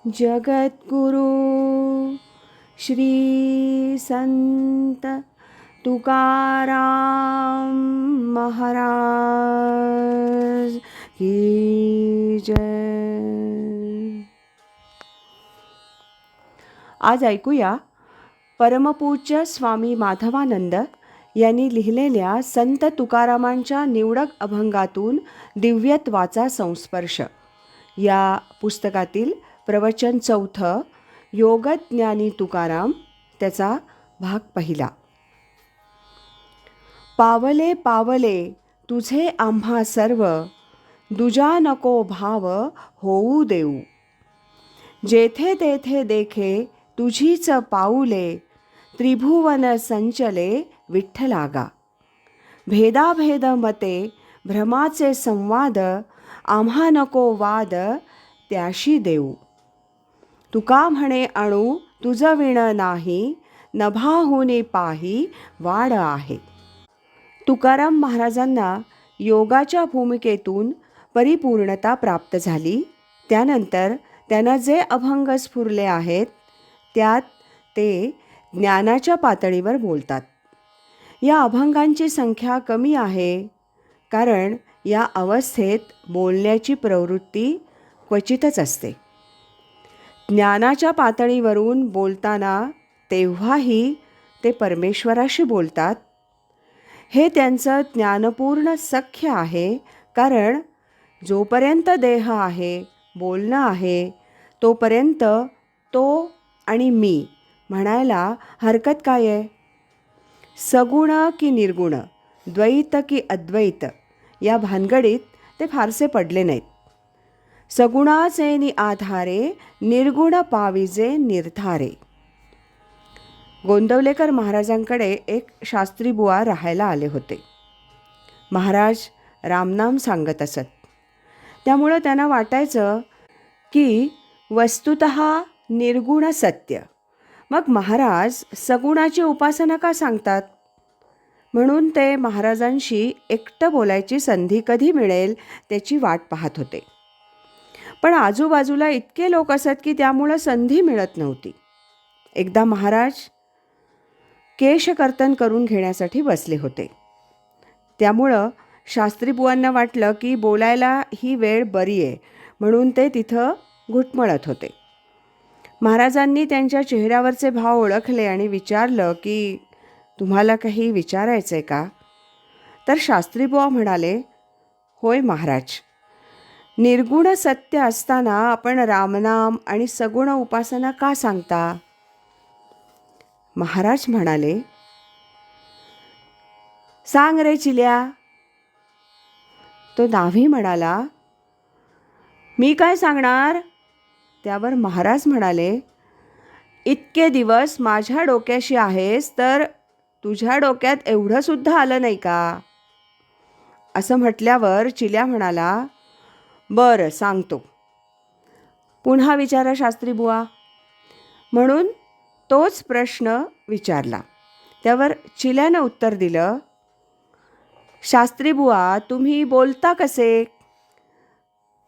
जगद्गुरु श्री संत तुकाराम महाराज की जय. आज ऐकूया परमपूज्य स्वामी माधवानंद यांनी लिहिलेल्या संत तुकारामांच्या निवडक अभंगातून दिव्यत्वाचा संस्पर्श या पुस्तकातील प्रवचन 4 योगज्ञानी तुकाराम, त्याचा भाग पहिला. पावले पावले तुझे आम्हा सर्व, दुजा नको भाव होऊ देऊ. जेथे तेथे देखे तुझीच पाऊले, त्रिभुवन संचले विठ्ठलागा. भेदाभेद मते भ्रमाचे संवाद, आम्हा नको वाद त्याशी देऊ. तुका म्हणे अणू तुझ विण नाही, नभाहुनी पाही वाड आहे. तुकाराम महाराजांना योगाच्या भूमिकेतून परिपूर्णता प्राप्त झाली. त्यानंतर त्यांना जे अभंग स्फुरले आहेत त्यात ते ज्ञानाच्या पातळीवर बोलतात. या अभंगांची संख्या कमी आहे, कारण या अवस्थेत बोलण्याची प्रवृत्ती क्वचितच असते. ज्ञानाच्या पातळीवरून बोलताना तेव्हाही ते परमेश्वराशी बोलतात. हे त्यांचं ज्ञानपूर्ण सख्य आहे, कारण जोपर्यंत देह आहे, बोलणं आहे, तोपर्यंत तो आणि मी म्हणायला हरकत काय आहे. सगुण की निर्गुण, द्वैत की अद्वैत या भानगडीत ते फारसे पडले नाहीत. सगुणाचे आधारे, निर्गुण पाविजे निर्धारे. गोंदवलेकर महाराजांकडे एक शास्त्री बुवा राहायला आले होते. महाराज रामनाम सांगत असत. त्यामुळं त्यांना वाटायचं की वस्तुतः निर्गुण सत्य, मग महाराज सगुणाची उपासना का सांगतात. म्हणून ते महाराजांशी एकटं बोलायची संधी कधी मिळेल त्याची वाट पाहत होते. पण आजूबाजूला इतके लोक असत की त्यामुळं संधी मिळत नव्हती. एकदा महाराज केशकर्तन करून घेण्यासाठी बसले होते. त्यामुळं शास्त्रीबुवांना वाटलं की बोलायला ही वेळ बरी आहे, म्हणून ते तिथं घुटमळत होते. महाराजांनी त्यांच्या चेहऱ्यावरचे भाव ओळखले आणि विचारलं की तुम्हाला काही विचारायचं आहे का. तर शास्त्रीबुवा म्हणाले, होय महाराज, निर्गुण सत्य असताना आपण रामनाम आणि सगुण उपासना का सांगता. महाराज म्हणाले, सांग रे चिल्या. तो नाभी म्हणाला, मी काय सांगणार. त्यावर महाराज म्हणाले, इतके दिवस माझ्या डोक्याशी आहेस तर तुझ्या डोक्यात एवढं सुद्धा आलं नाही का. असं म्हटल्यावर चिल्या म्हणाला, बरं सांगतो. पुन्हा विचारा शास्त्री बुवा. म्हणून तोच प्रश्न विचारला. त्यावर चिल्यानं उत्तर दिलं, शास्त्री बुवा तुम्ही बोलता कसे.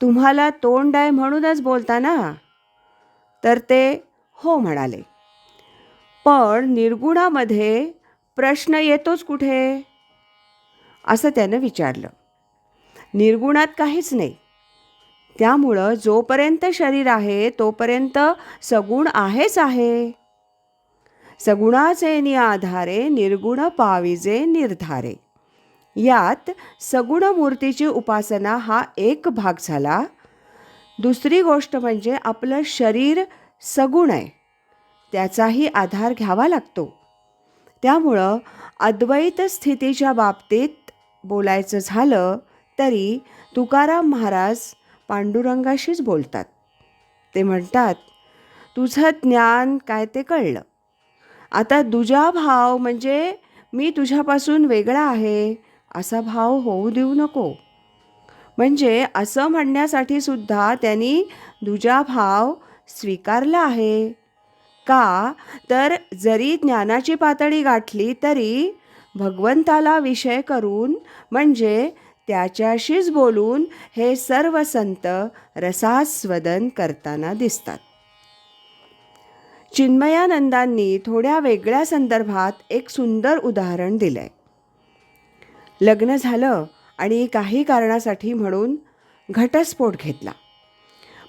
तुम्हाला तोंड आहे म्हणूनच बोलता ना. तर ते हो म्हणाले. पण निर्गुणामध्ये प्रश्न येतोच कुठे. असं त्यानं विचारलं. निर्गुणात काहीच नाही. त्यामुळं जोपर्यंत शरीर आहे तोपर्यंत सगुण आहेच आहे. सगुणाचे आधारे, निर्गुण पाविजे निर्धारे. यात सगुण मूर्तीची उपासना हा एक भाग झाला. दुसरी गोष्ट म्हणजे आपलं शरीर सगुण आहे, त्याचाही आधार घ्यावा लागतो. त्यामुळं अद्वैत स्थितीच्या बाबतीत बोलायचं झालं तरी तुकाराम महाराज पांडुरंगाशीच बोलतात. ते म्हणतात, तुझं ज्ञान काय ते कळलं. आता दुजा भाव म्हणजे मी तुझ्यापासून वेगळा आहे असा भाव होऊ देऊ नको. म्हणजे असं म्हणण्यासाठी सुद्धा त्यांनी दुजा भाव स्वीकारला आहे. का तर जरी ज्ञानाची पातळी गाठली तरी भगवंताला विषय करून, म्हणजे त्याच्याशीच बोलून हे सर्व संत रसास्वादन करताना दिसतात. चिन्मयानंदांनी थोड्या वेगळ्या संदर्भात एक सुंदर उदाहरण दिलंय. लग्न झालं आणि काही कारणासाठी म्हणून घटस्फोट घेतला,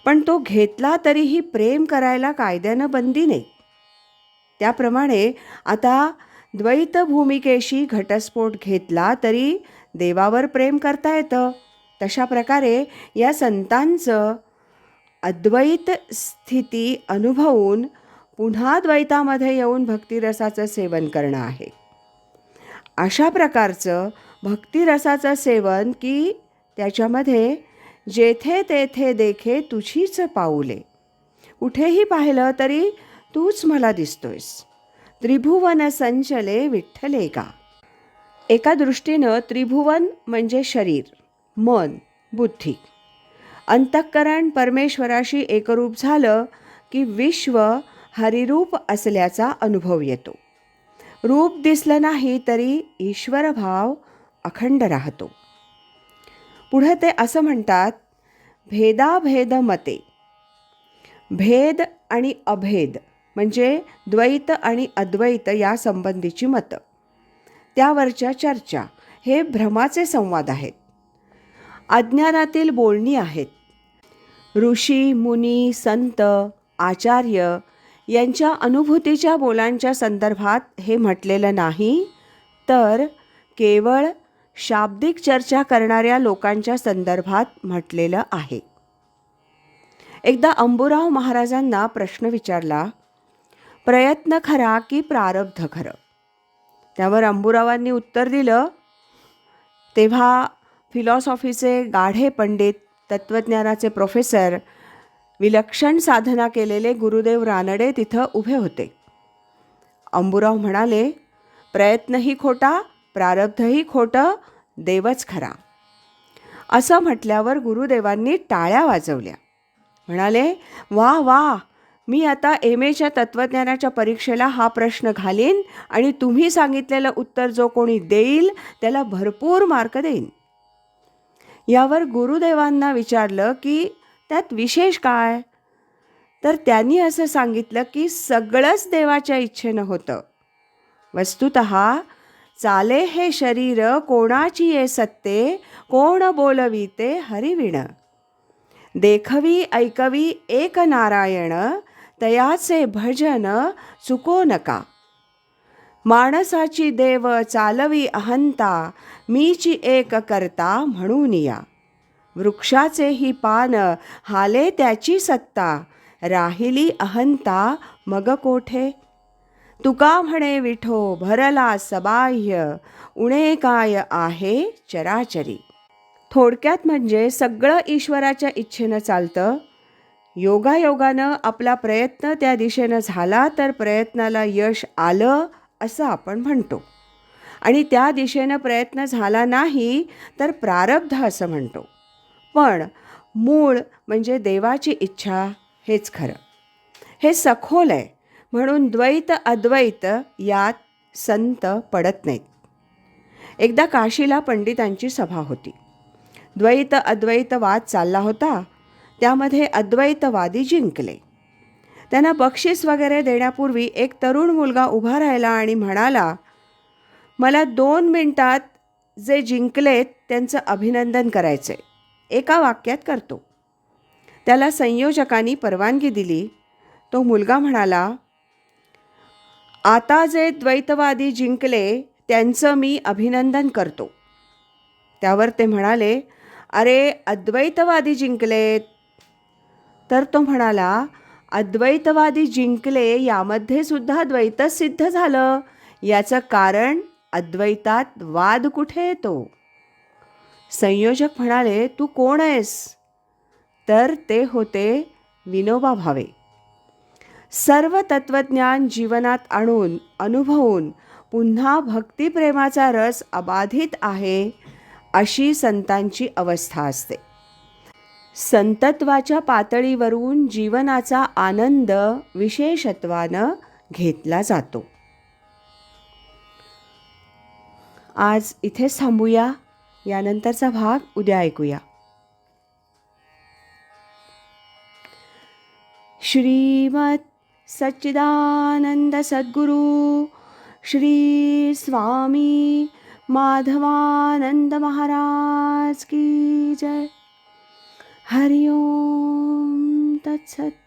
पण तो घेतला तरीही प्रेम करायला कायद्यानं बंदी नाही. त्याप्रमाणे आता द्वैत भूमिकेशी घटस्फोट घेतला तरी देवावर प्रेम करता येतं. तशा प्रकारे या संतांचं अद्वैत स्थिती अनुभवून पुन्हा द्वैतामध्ये येऊन भक्तिरसाचं सेवन करणं आहे. अशा प्रकारचं भक्तिरसाचं सेवन की त्याच्यामध्ये जेथे तेथे देखे तुझीच पाऊले, कुठेही पाहिलं तरी तूच मला दिसतोयस, त्रिभुवन संचले विठ्ठले का. एका दृष्टीनं त्रिभुवन म्हणजे शरीर, मन, बुद्धी. अंतःकरण परमेश्वराशी एकरूप झालं की विश्व हरिरूप असल्याचा अनुभव येतो. रूप दिसलं नाही तरी ईश्वरभाव अखंड राहतो. पुढे ते असं म्हणतात, भेदाभेद मते. भेद आणि अभेद म्हणजे द्वैत आणि अद्वैत या संबंधीची मतं, त्यावरच्या चर्चा हे भ्रमाचे संवाद आहेत, अज्ञानातील बोलणी आहेत. ऋषी, मुनी, संत, आचार्य यांच्या अनुभूतीच्या बोलांच्या संदर्भात हे म्हटलेलं नाही, तर केवळ शाब्दिक चर्चा करणाऱ्या लोकांच्या संदर्भात म्हटलेलं आहे. एकदा अंबुराव महाराजांना प्रश्न विचारला, प्रयत्न खरा की प्रारब्ध खरं? त्यावर अंबुरावांनी उत्तर दिलं. तेव्हा फिलॉसॉफीचे गाढे पंडित, तत्त्वज्ञानाचे प्रोफेसर, विलक्षण साधना केलेले गुरुदेव रानडे तिथं उभे होते. अंबुराव म्हणाले, प्रयत्नही खोटा, प्रारब्धही खोटं, देवच खरा. असं म्हटल्यावर गुरुदेवांनी टाळ्या वाजवल्या. म्हणाले, वा वा, मी आता एमएच्या तत्त्वज्ञानाच्या परीक्षेला हा प्रश्न घालीन आणि तुम्ही सांगितलेलं उत्तर जो कोणी देईल त्याला भरपूर मार्क देईन. यावर गुरुदेवांना विचारलं की त्यात विशेष काय? तर त्यांनी असं सांगितलं की सगळंच देवाच्या इच्छेनं होतं. वस्तुतः चाले हे शरीर कोणाची ये सत्ते, कोण बोलविते हरिविण. देखवी ऐकवी एक नारायण, तयाचे भजन चुको नका. माणसाची देव चालवी अहंता, मीची एक करता म्हणून या. वृक्षाचेही पान हाले त्याची सत्ता, राहिली अहंता मग कोठे. तुका म्हणे विठो भरला सबाह्य, उणे काय आहे चराचरी. थोडक्यात म्हणजे सगळं ईश्वराच्या इच्छेनं चालतं. योगायोगानं आपला प्रयत्न त्या दिशेनं झाला तर प्रयत्नाला यश आलं असं आपण म्हणतो, आणि त्या दिशेनं प्रयत्न झाला नाही तर प्रारब्ध असं म्हणतो. पण मूळ म्हणजे देवाची इच्छा हेच खरं. हे सखोल आहे, म्हणून द्वैत अद्वैत यात संत पडत नाहीत. एकदा काशीला पंडितांची सभा होती. द्वैत अद्वैत वाद चालला होता. त्यामध्ये अद्वैतवादी जिंकले. त्यांना बक्षीस वगैरे देण्यापूर्वी एक तरुण मुलगा उभा राहिला आणि म्हणाला, मला 2 मिनिटात जे जिंकलेत त्यांचं अभिनंदन करायचं आहे, एका वाक्यात करतो. त्याला संयोजकांनी परवानगी दिली. तो मुलगा म्हणाला, आता जे द्वैतवादी जिंकले त्यांचं मी अभिनंदन करतो. त्यावर ते म्हणाले, अरे अद्वैतवादी जिंकलेत. तर तो म्हणाला, अद्वैतवादी जिंकले यामध्ये सुद्धा द्वैतच सिद्ध झालं. याचं कारण अद्वैतात वाद कुठे येतो? संयोजक म्हणाले, तू कोण आहेस? तर ते होते विनोबा भावे. सर्व तत्त्वज्ञान जीवनात आणून अनुभवून पुन्हा भक्तिप्रेमाचा रस अबाधित आहे अशी संतांची अवस्था असते. संतत्वाच्या पातळीवरून जीवनाचा आनंद विशेषत्वानं घेतला जातो. आज इथेच थांबूया. यानंतरचा भाग उद्या ऐकूया. श्रीमत सच्चिदानंद सद्गुरु श्री स्वामी माधवानंद महाराज की जय. हरि ओम तत्सत.